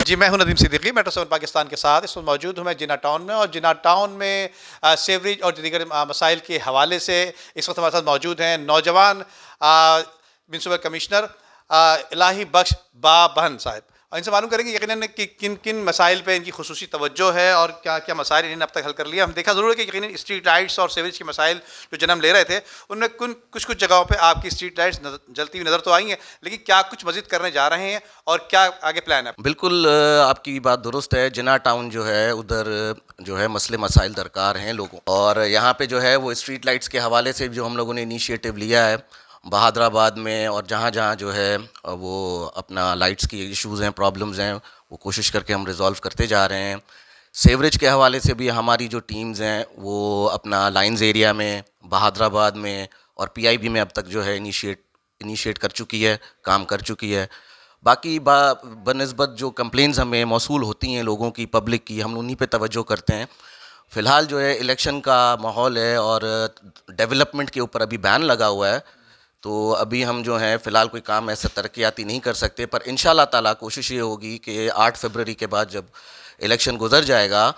جی میں ہوں ندیم صدیقی، میٹرو 7 پاکستان کے ساتھ اس وقت موجود ہوں میں جناح ٹاؤن میں، اور جناح ٹاؤن میں سیوریج اور دیگر مسائل کے حوالے سے اس وقت ہمارے ساتھ موجود ہیں نوجوان میونسپل کمشنر الہی بخش بابن صاحب، اور ان سے معلوم کریں گے یقیناً کہ کن کن مسائل پہ ان کی خصوصی توجہ ہے اور کیا کیا مسائل انہوں نے اب تک حل کر لیا. ہم دیکھا ضرور ہے کہ یقیناً اسٹریٹ لائٹس اور سیوریج کے مسائل جو جنم لے رہے تھے ان میں کچھ جگہوں پہ آپ کی اسٹریٹ لائٹس جلتی ہوئی نظر تو آئی ہیں، لیکن کیا کچھ مزید کرنے جا رہے ہیں اور کیا آگے پلان ہے؟ بالکل آپ کی بات درست ہے. جناح ٹاؤن جو ہے ادھر جو ہے مسئلے مسائل درکار ہیں لوگوں، اور یہاں پہ جو ہے وہ اسٹریٹ لائٹس کے حوالے سے جو ہم لوگوں نے انیشیٹو لیا ہے بہادر آباد میں، اور جہاں جہاں جو ہے وہ اپنا لائٹس کی ایشوز ہیں، پرابلمز ہیں، وہ کوشش کر کے ہم ریزالو کرتے جا رہے ہیں. سیوریج کے حوالے سے بھی ہماری جو ٹیمز ہیں وہ اپنا لائنز ایریا میں، بہادر آباد میں اور پی آئی بی میں اب تک جو ہے انیشیٹ کر چکی ہے، کام کر چکی ہے. باقی بنسبت جو کمپلینز ہمیں موصول ہوتی ہیں لوگوں کی، پبلک کی، ہم انہی پہ توجہ کرتے ہیں. فی الحال جو ہے الیکشن کا ماحول ہے اور ڈیولپمنٹ کے اوپر ابھی بین لگا ہوا ہے، تو ابھی ہم جو ہیں فی الحال کوئی کام ایسا ترقیاتی نہیں کر سکتے. پر انشاءاللہ تعالیٰ کوشش یہ ہوگی کہ 8 فروری کے بعد جب الیکشن گزر جائے گا